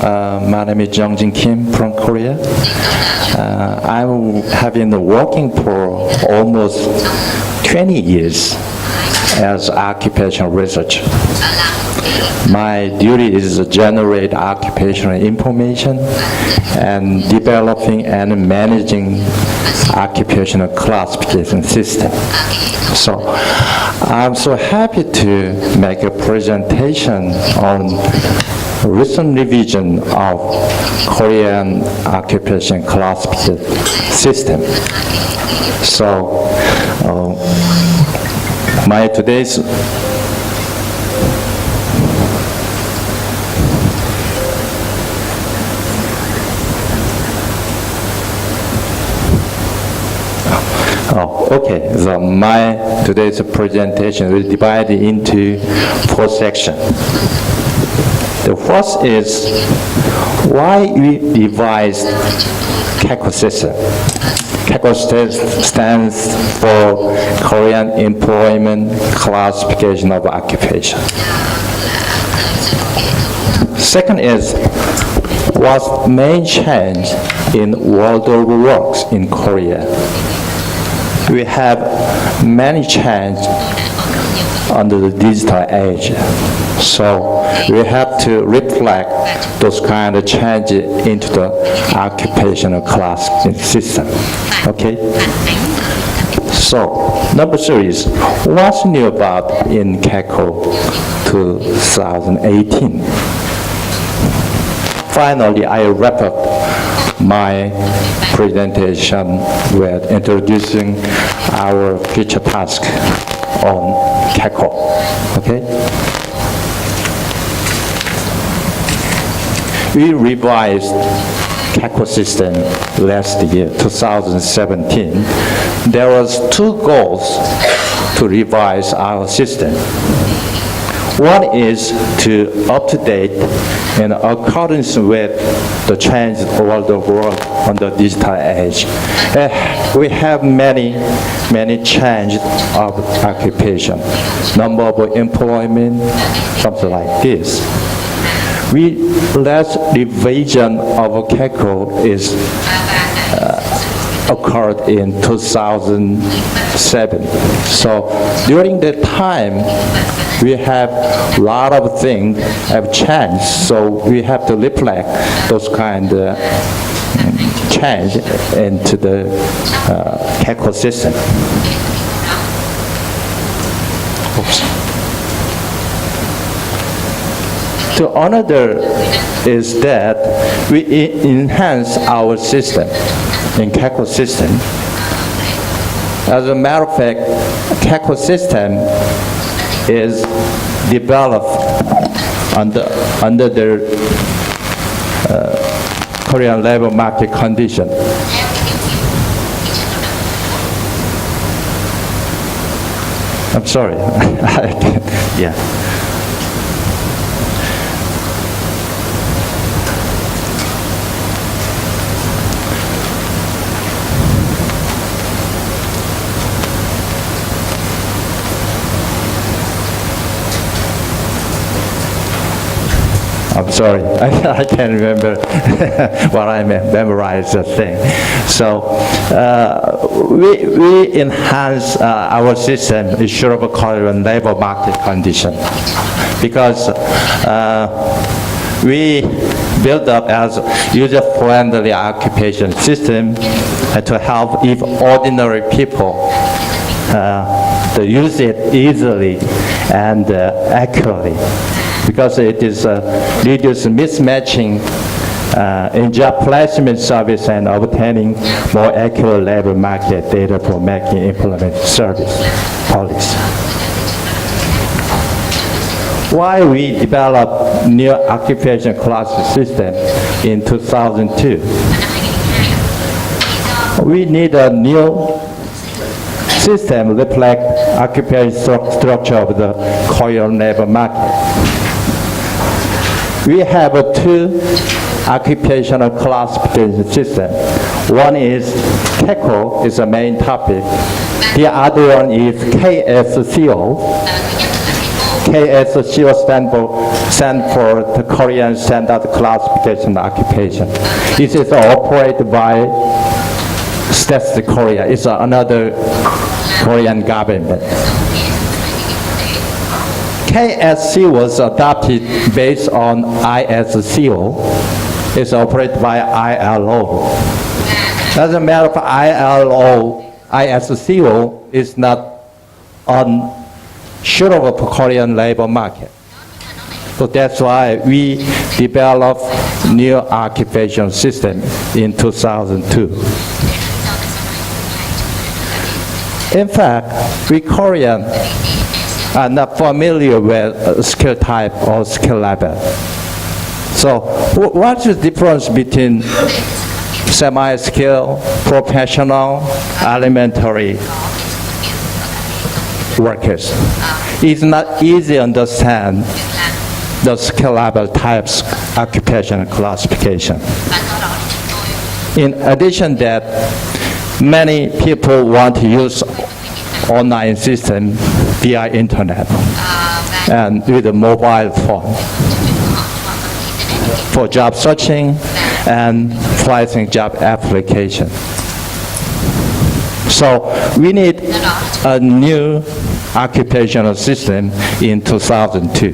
My name is Jungiin Kim from Korea. I have been working for almost 20 years as occupational researcher. My duty is to generate occupational information and developing and managing occupational classification system. So I'm so happy to make a presentation on recent revision of Korean occupation classification system. So my today's okay. So my today's presentation will divide into 4 sections. The first is why we devised KECO system. KECO stands for Korean Employment Classification of Occupation. Second is what's the main change in world of works in Korea. We have many changes under the digital age. So we have to reflect those kind of changes into the occupational class system. Okay? So, number 3 is what's new about in KECO 2018? Finally, I wrap up my presentation with introducing our future task on KECO. Okay? We revised KECO system last year, 2017. There was 2 goals to revise our system. One is to up-to-date in accordance with the changed world of work on the digital age. We have many changes of occupation, number of employment, something like this. Last revision of KECO is occurred in 2007. So during that time, we have a lot of things have changed. So we have to reflect those kind of change into the KECO system. Oops. So another is that we enhance our system in KECO system. As a matter of fact, KECO system is developed under the Korean labor market condition. I'm sorry. Yeah. I'm sorry, I can't remember what I memorized the thing. So we enhance our system issue of Korean labor market condition because we build up as user-friendly occupation system to help if ordinary people to use it easily and accurately. Because it is reduce mismatching in job placement service and obtaining more accurate labor market data for making employment service policy. Why we developed new occupation class system in 2002? We need a new system reflect occupation structure of the Korean labor market. We have 2 occupational classification system. One is KECO is the main topic. The other one is KSCO. KSCO stand for the Korean Standard Classification Occupation. This is operated by Stats Korea. It's another Korean government. KSC was adopted based on ISCO. It's operated by ILO. As a matter of ILO, ISCO is not unsuitable for Korean labor market. So that's why we developed new occupation system in 2002. In fact, we Koreans are not familiar with skill type or skill level. So what's the difference between semi-skilled, professional, elementary workers? It's not easy to understand the skill level types, occupation classification. In addition that, many people want to use online system via internet and with a mobile phone for job searching and pricing job application. So we need a new occupational system in 2002.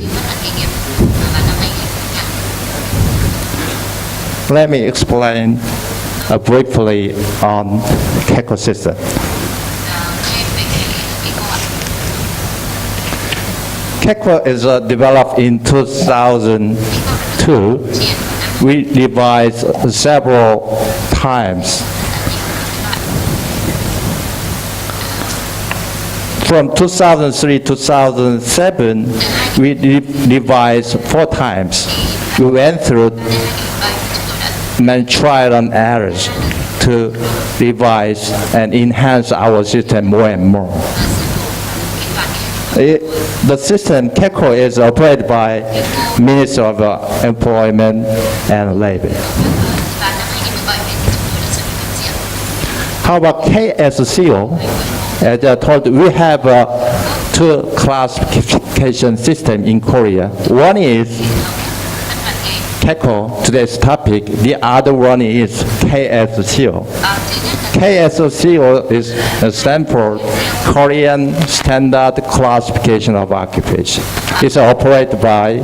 Let me explain briefly on KECO system. KECO is developed in 2002. We revised several times. From 2003 to 2007, we revised 4 times. We went through many trial and errors to revise and enhance our system more and more. The system, KECO, is operated by Ministry of Employment and Labor. How about KSCO? As I told you, we have 2 classification systems in Korea. One is KECO, today's topic. The other one is KSCO. KSCO stands for Korean Standard Classification of Occupation. It's operated by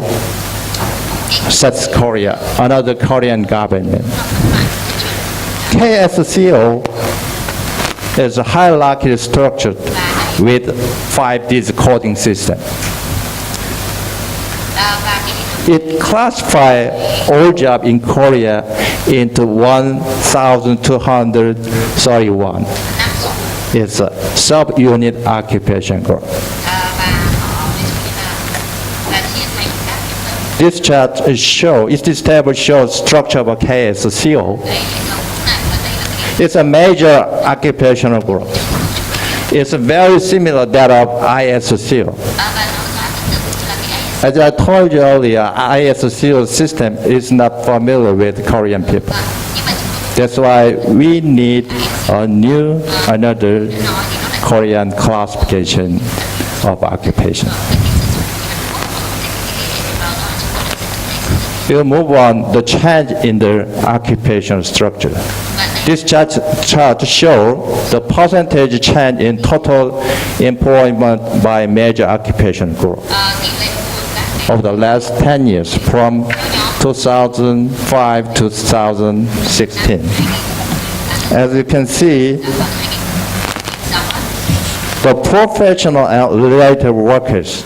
South Korea, another Korean government. KSCO is a hierarchical structure with 5D coding system. It classifies all jobs in Korea into 1,231. It's a sub-unit occupation group. This chart this table shows structure of a KSCO. It's a major occupational group. It's very similar to that of ISCO. As I told you earlier, ISCO system is not familiar with Korean people. That's why we need another Korean classification of occupation. We'll move on the change in the occupation structure. This chart shows the percentage change in total employment by major occupation group over the last 10 years from 2005 to 2016. As you can see, the professional and related workers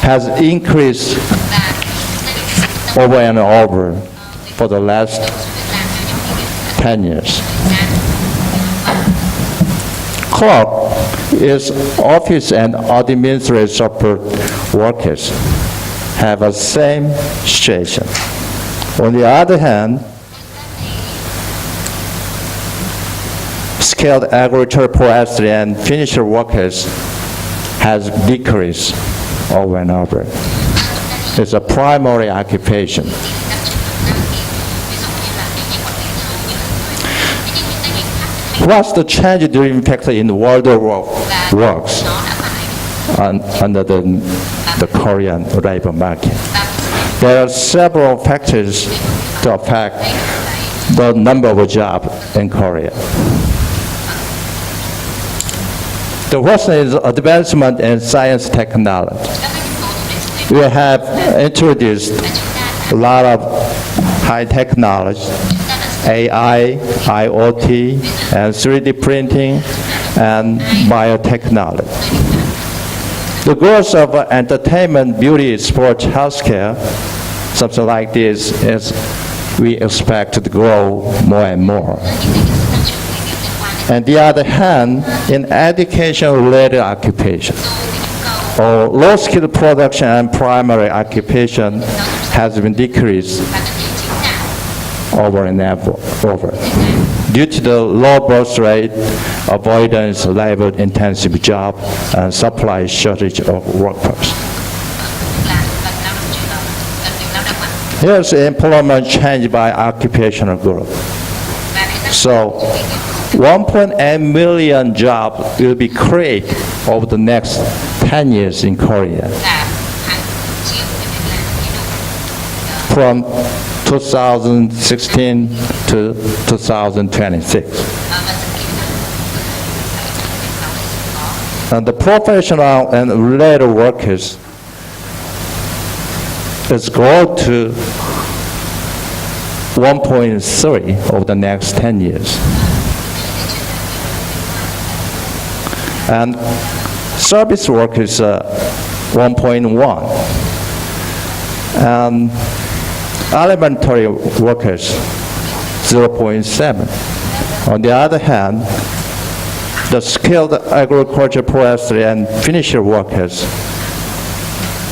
has increased over and over for the last 10 years. Clerk is office and administrative support workers have a same situation. On the other hand, skilled agricultural, forestry, and finisher workers has decreased over and over. It's a primary occupation. What's the change during factor in the world works under the the Korean labor market. There are several factors to affect the number of jobs in Korea. The first is advancement in science technology. We have introduced a lot of high technology, AI, IoT, and 3D printing, and biotechnology. The growth of entertainment, beauty, sports, healthcare, something like this, is we expect to grow more and more. On the other hand, in education-related occupation, or low-skilled production and primary occupation has been decreased over and over due to the low birth rate, avoidance of labor-intensive job, and supply shortage of workers. Here's employment change by occupational group. So 1.8 million jobs will be created over the next 10 years in Korea. From 2016 to 2026. And the professional and related workers is grow to 1.3 over the next 10 years. And service workers 1.1. And elementary workers 0.7. On the other hand, the skilled agriculture, forestry, and finisher workers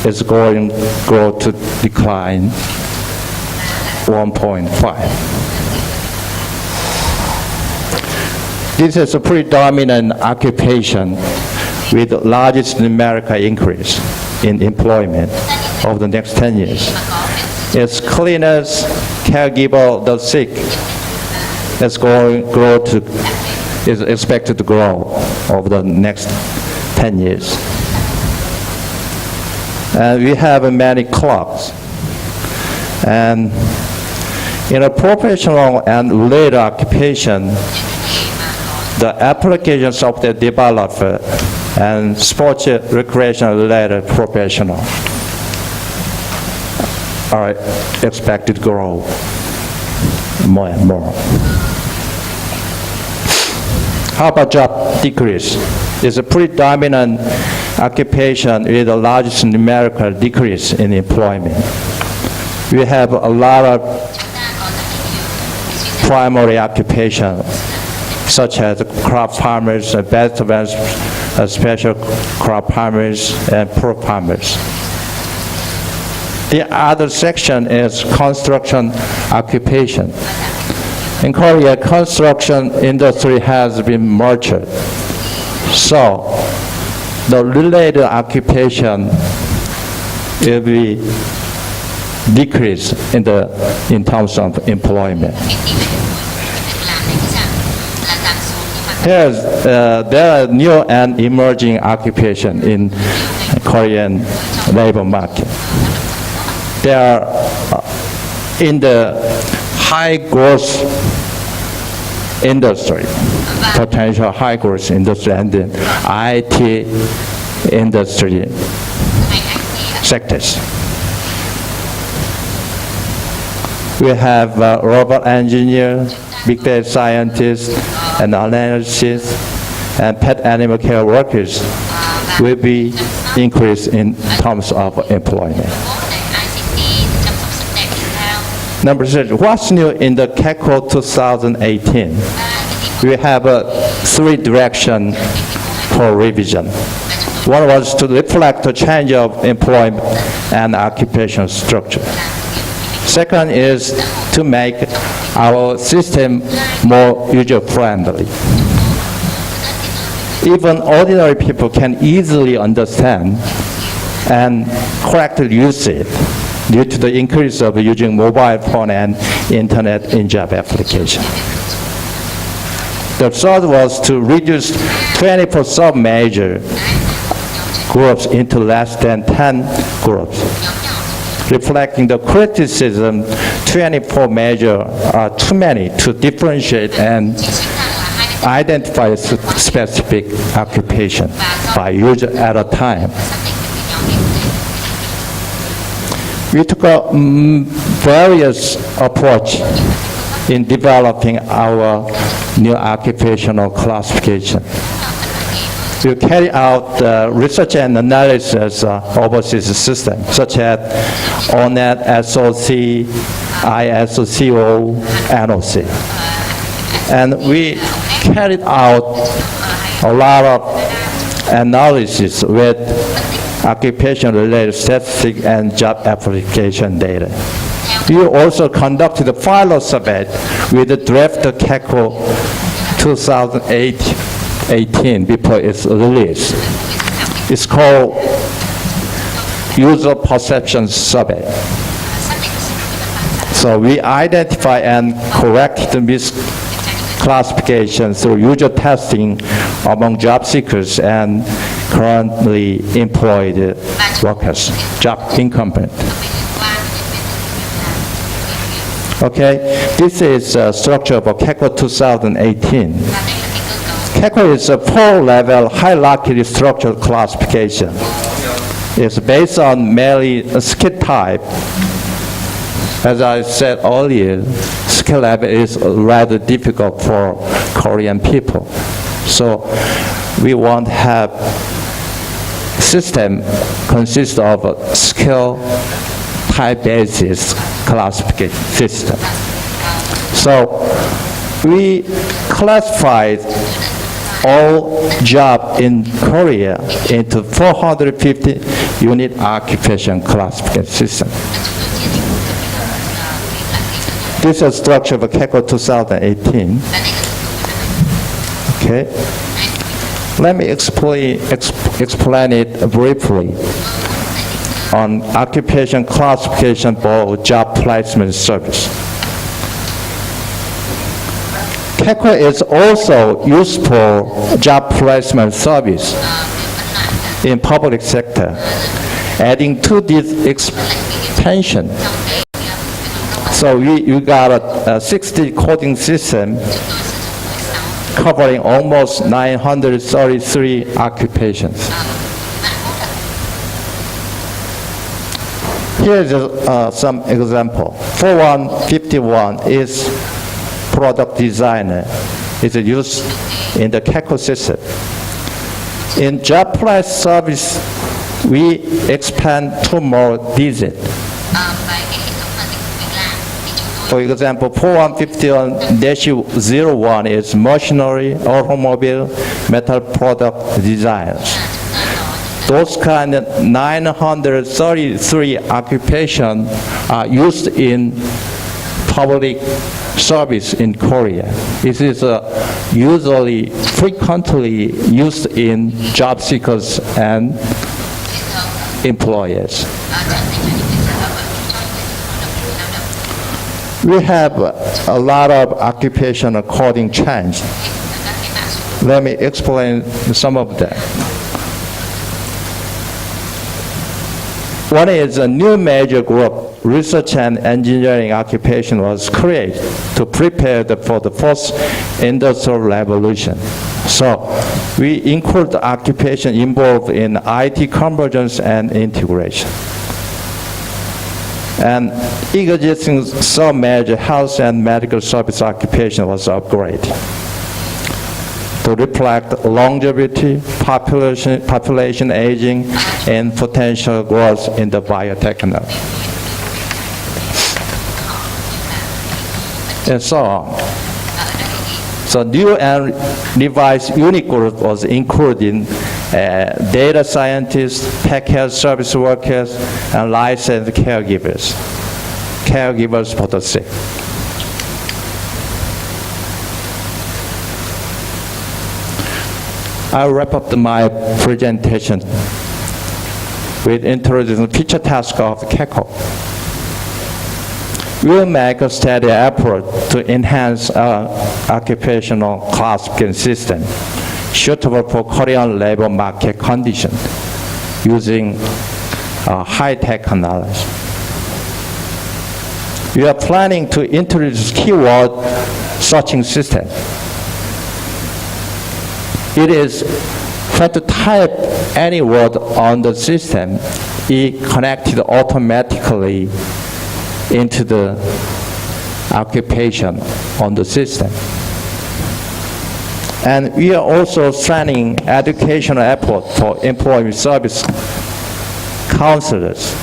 is going to grow to decline 1.5. This is a predominant occupation with the largest numerical increase in employment over the next 10 years. It's cleaners, caregiver, the sick is expected to grow over the next 10 years. And we have many clubs. And in a professional and related occupation, the application software developer and sports recreation related professional are expected to grow more and more. How about job decrease? It's a predominant occupation with the largest numerical decrease in employment. We have a lot of primary occupation, such as crop farmers, vegetables, special crop farmers, and pork farmers. The other section is construction occupation. In Korea, construction industry has been merged. So the related occupation will be decreased in terms of employment. There are new and emerging occupation in Korean labor market. They are in the high growth industry, potential high growth industry, and the IT industry sectors. We have robot engineer, big data scientists, and analysts, and pet animal care workers will be increased in terms of employment. Number 6, what's new in the KECO 2018? We have 3 directions for revision. One was to reflect the change of employment and occupation structure. Second is to make our system more user-friendly. Even ordinary people can easily understand and correctly use it due to the increase of using mobile phone and internet in job application. The third was to reduce 24 sub-measures groups into less than 10 groups. Reflecting the criticism, 24 measures are too many to differentiate and identify a specific occupation by user at a time. We took various approach in developing our new occupational classification. We carry out research and analysis overseas systems such as ONET, SOC, ISCO, NOC. And we carried out a lot of analysis with occupation-related statistics and job application data. We also conducted a pilot survey with the draft CACO 2018 before its release. It's called User Perception Survey. So we identify and correct the misclassification through user testing among job seekers and currently employed workers, job incompetent. Okay, this is a structure of CACO 2018. CACO is a 4-level hierarchy structured classification. It's based on mainly a skill type. As I said earlier, skill level is rather difficult for Korean people. So we want to have system consists of a skill type basis classification system. So we classified all jobs in Korea into 450 unit occupation classification system. This is a structure of CACO 2018. Okay. Let me explain it briefly on occupation classification for job placement service. CACO is also used for job placement service in public sector. Adding to this expansion, so you got a 60 coding system covering almost 933 occupations. Here's some example. 4151 is product designer. It's used in the CACO system. In job place service, we expand 2 more digits. For example, 4151-01 is machinery, automobile, metal product designs. Those kind of 933 occupations are used in public service in Korea. It is usually frequently used in job seekers and employers. We have a lot of occupational coding change. Let me explain some of them. One is a new major group, research and engineering occupation, was created to prepare for the first industrial revolution. So we include the occupation involved in IT convergence and integration. And existing sub-major health and medical service occupation was upgraded to reflect longevity, population aging, and potential growth in the biotechnology, and so on. So new and revised unit group was including data scientists, tech health service workers, and licensed caregivers for the sick. I'll wrap up my presentation with introducing the feature task of CACO. We'll make a steady effort to enhance our occupational classification system suitable for Korean labor market conditions using high-tech analysis. We are planning to introduce keyword searching system. It is when to type any word on the system, it connected automatically into the occupation on the system. And we are also planning educational effort for employee service counselors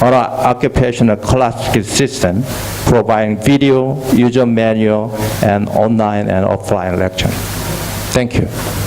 on our occupational classification system, providing video, user manual, and online and offline lecture. Thank you.